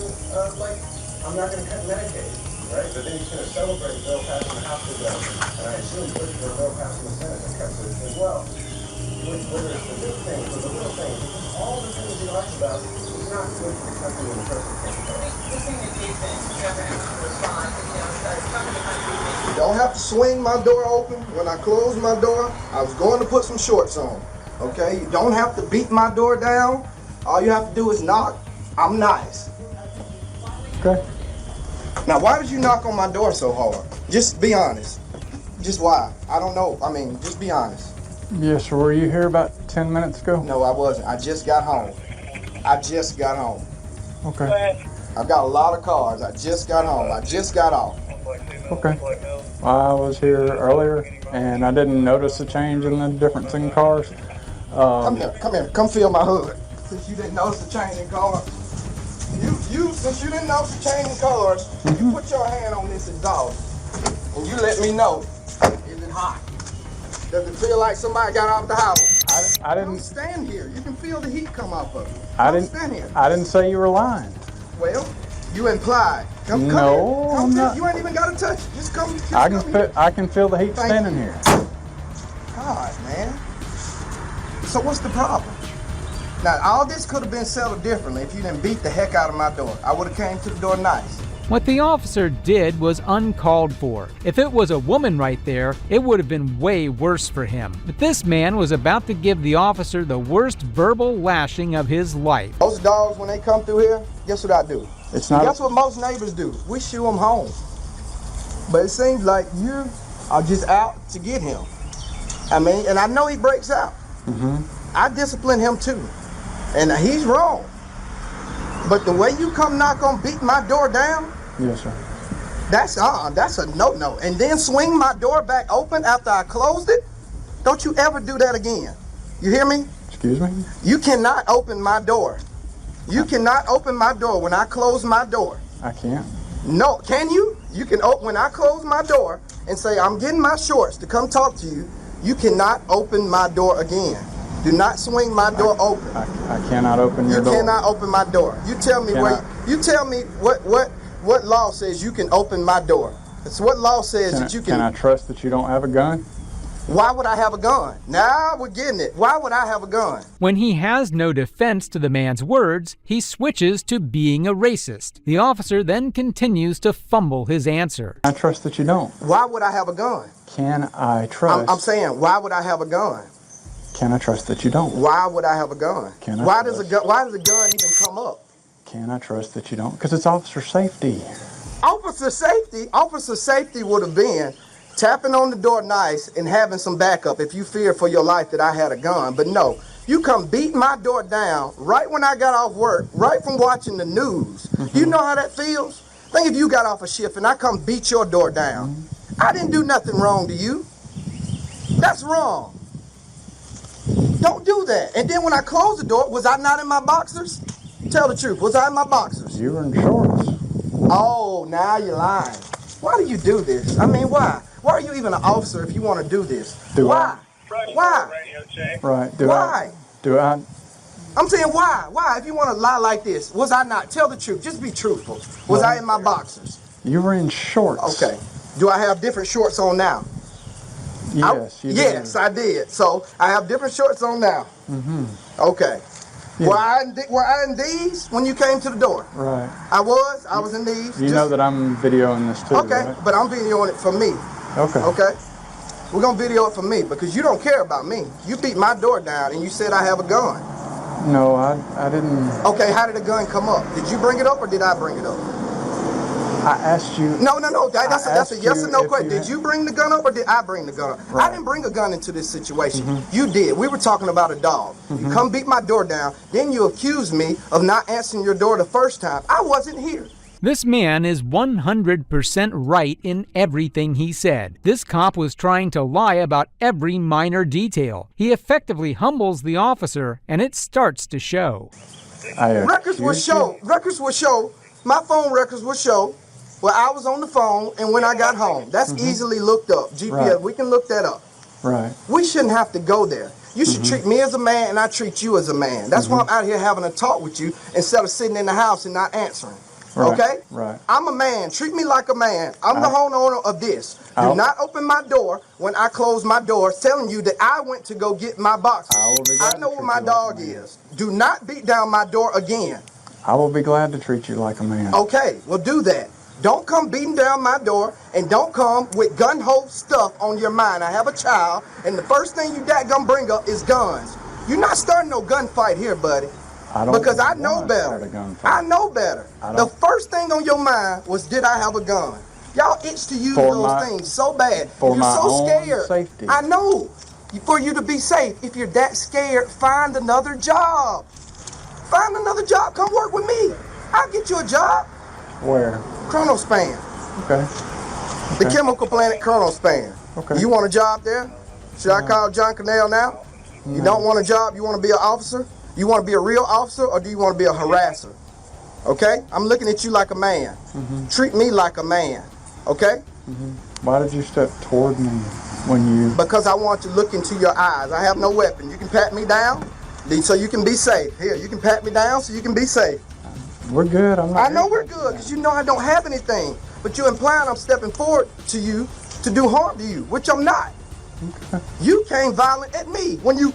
like, I'm not going to cut Medicaid, right? But then he's going to celebrate the bill passing the House bill. And I assume push for a bill passing the Senate that cuts it as well. Whether it's the big things or the little things, all the things he likes about it, it's not good for the country in the first place. You don't have to swing my door open. When I close my door, I was going to put some shorts on. Okay? You don't have to beat my door down. All you have to do is knock. I'm nice. Okay. Now, why did you knock on my door so hard? Just be honest. Just why? I don't know. I mean, just be honest. Yes, sir. Were you here about 10 minutes ago? No, I wasn't. I just got home. I just got home. Okay. I've got a lot of cars. I just got home. I just got off. Okay. I was here earlier, and I didn't notice a change in the difference in cars. Come here. Come feel my hood. Since you didn't notice the change in cars. Since you didn't notice the change in cars, you put your hand on this exhaust, and you let me know, is it hot? Does it feel like somebody got off the highway? I didn't. Don't stand here. You can feel the heat come off of it. Don't stand here. I didn't say you were lying. Well, you implied. Come No, here. I'm not. You ain't even got to touch it. Just come. I can feel the heat standing here. God, man. So what's the problem? Now, all this could have been settled differently if you didn't beat the heck out of my door. I would have came to the door nice. What the officer did was uncalled for. If it was a woman right there, it would have been way worse for him. But this man was about to give the officer the worst verbal lashing of his life. Most dogs, when they come through here, guess what I do? It's not. Guess what most neighbors do? We shoo them home. But it seems like you are just out to get him. I mean, and I know he breaks out. I discipline him too. And he's wrong. But the way you come knock on, beat my door down, yes, sir. That's a no-no. And then swing my door back open after I closed it. Don't you ever do that again. You hear me? Excuse me? You cannot open my door. You cannot open my door when I close my door. I can't. No, can you? You can open when I close my door and say, I'm getting my shorts to come talk to you. You cannot open my door again. Do not swing my door open. I cannot open your door. You cannot open my door. You tell me what law says you can open my door. It's what law says that you can. Can I trust that you don't have a gun? Why would I have a gun? Now we're getting it. Why would I have a gun? When he has no defense to the man's words, he switches to being a racist. The officer then continues to fumble his answer. I trust that you don't. Why would I have a gun? Can I trust? I'm saying, why would I have a gun? Can I trust that you don't? Why would I have a gun? Why does a gun even come up? Can I trust that you don't? Because it's officer safety. Officer safety would have been tapping on the door nice and having some backup if you fear for your life that I had a gun. But no, you come beat my door down right when I got off work, right from watching the news. You know how that feels? Think if you got off a shift and I come beat your door down. I didn't do nothing wrong to you. That's wrong. Don't do that. And then when I closed the door, was I not in my boxers? Tell the truth. Was I in my boxers? You were in shorts. Oh, now you're lying. Why do you do this? I mean, why? Why are you even an officer if you want to do this? Why? Why? Right. Why? I'm saying why? Why? If you want to lie like this, was I not? Tell the truth. Just be truthful. Was I in my boxers? You were in shorts. Okay. Do I have different shorts on now? Yes, you did. Yes, I did. So I have different shorts on now. Okay. Yeah. Were I in these when you came to the door? Right. I was in these. You know that I'm videoing this too, okay, right? but I'm videoing it for me. Okay. Okay? We're going to video it for me because you don't care about me. You beat my door down and you said I have a gun. No, I didn't. Okay, how did the gun come up? Did you bring it up or did I bring it up? I asked you. No. That's a yes or no question. Did you bring the gun up or did I bring the gun up? Right. I didn't bring a gun into this situation. You did. We were talking about a dog. You come beat my door down, then you accuse me of not answering your door the first time. I wasn't here. This man is 100% right in everything he said. This cop was trying to lie about every minor detail. He effectively humbles the officer, and it starts to show. Records will show. My phone records will show where I was on the phone and when I got home. That's easily looked up. GPS, Right. We can look that up. Right. We shouldn't have to go there. You should treat me as a man and I treat you as a man. That's why I'm out here having a talk with you instead of sitting in the house and not answering. Right. Okay? Right. I'm a man. Treat me like a man. I'm the homeowner of this. Do not open my door when I close my door telling you that I went to go get my boxers. I know where my dog is. Do not beat down my door again. I will be glad to treat you like a man. Okay, well do that. Don't come beating down my door and don't come with gun-ho stuff on your mind. I have a child and the first thing you dadgum bring up is guns. You're not starting no gunfight here, buddy. Because I know better. I know better. The first thing on your mind was, did I have a gun? Y'all itch to use those things so bad. You're so scared. Safety. I know. For you to be safe, if you're that scared, find another job. Find another job. Come work with me. I'll get you a job. Where? Chronospan. Okay. The chemical planet Chronospan. Okay. You want a job there? Should I call John Cannell now? No. You don't want a job? You want to be an officer? You want to be a real officer, or do you want to be a harasser? Okay? I'm looking at you like a man. Treat me like a man. Okay? Why did you step toward me when you... Because I want to look into your eyes. I have no weapon. You can pat me down so you can be safe. Here, you can pat me down so you can be safe. We're good. I know we're good because you know I don't have anything. But you're implying I'm stepping forward to you to do harm to you, which I'm not. Okay. You came violent at me when you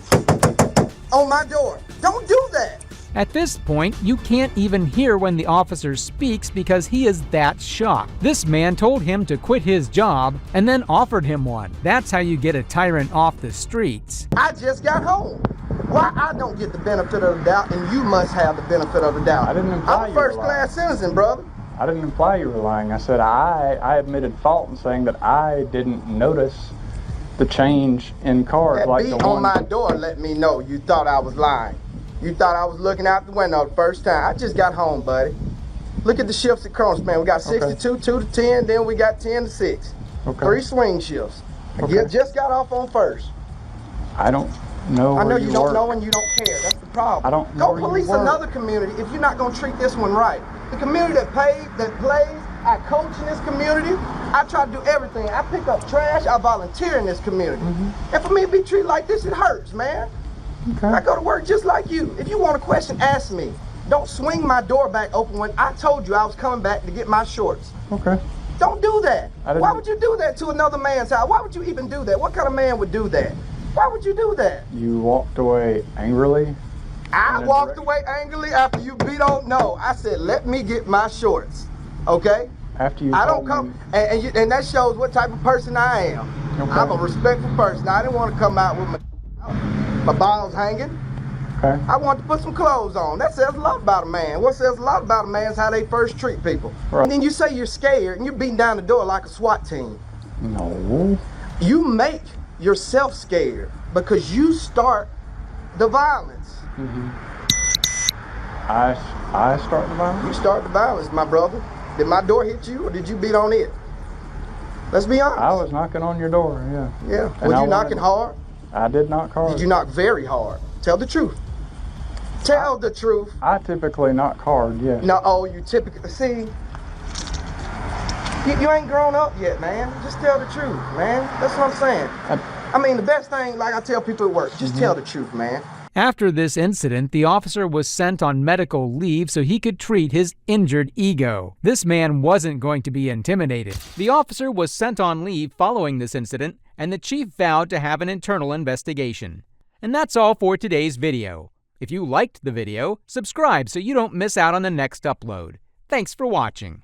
on my door. Don't do that. At this point, you can't even hear when the officer speaks because he is that shocked. This man told him to quit his job and then offered him one. That's how you get a tyrant off the streets. I just got home. Why I don't get the benefit of the doubt and you must have the benefit of the doubt? I didn't imply I'm a first-class citizen, brother. I didn't imply you were lying. I said I admitted fault in saying that I didn't notice the change in cars That like beat the on one. my door let me know you thought I was lying. You thought I was looking out the window the first time. I just got home, buddy. Look at the shifts at Chronospan. We got 62, 2 to 10, then we got 10 to 6. Okay. 3 swing shifts. Okay. Just got off on first. I don't know I know where you you don't work. know and you don't care. That's the problem. I don't know Go where you police work. another community if you're not going to treat this one right. The community that plays, I coach in this community. I try to do everything. I pick up trash. I volunteer in this community. And for me to be treated like this, it hurts, man. Okay. I go to work just like you. If you want a question, ask me. Don't swing my door back open when I told you I was coming back to get my shorts. Okay. Don't do that. I didn't- Why would you do that to another man's house? Why would you even do that? What kind of man would do that? Why would you do that? You walked away angrily? I walked away angrily after you beat on. No, I said, let me get my shorts. Okay? After you I don't told come, me, and that shows what type of person I am. Okay. I'm a respectful person. I didn't want to come out with my balls hanging. Okay. I wanted to put some clothes on. That says a lot about a man. What says a lot about a man is how they first treat people. Right. And then you say you're scared and you're beating down the door like a SWAT team. No. You make yourself scared because you start the violence. I start the violence? You start the violence, my brother. Did my door hit you or did you beat on it? Let's be honest. I was knocking on your door, yeah. Yeah. And Was I you knocking hard? I did knock hard. Did you knock very hard? Tell the truth. Tell the truth. I typically knock hard, yeah. No, oh, you typically, see, you ain't grown up yet, man. Just tell the truth, man. That's what I'm saying. I mean, the best thing, like I tell people at work, just tell the truth, man. After this incident, the officer was sent on medical leave so he could treat his injured ego. This man wasn't going to be intimidated. The officer was sent on leave following this incident, and the chief vowed to have an internal investigation. And that's all for today's video. If you liked the video, subscribe so you don't miss out on the next upload. Thanks for watching.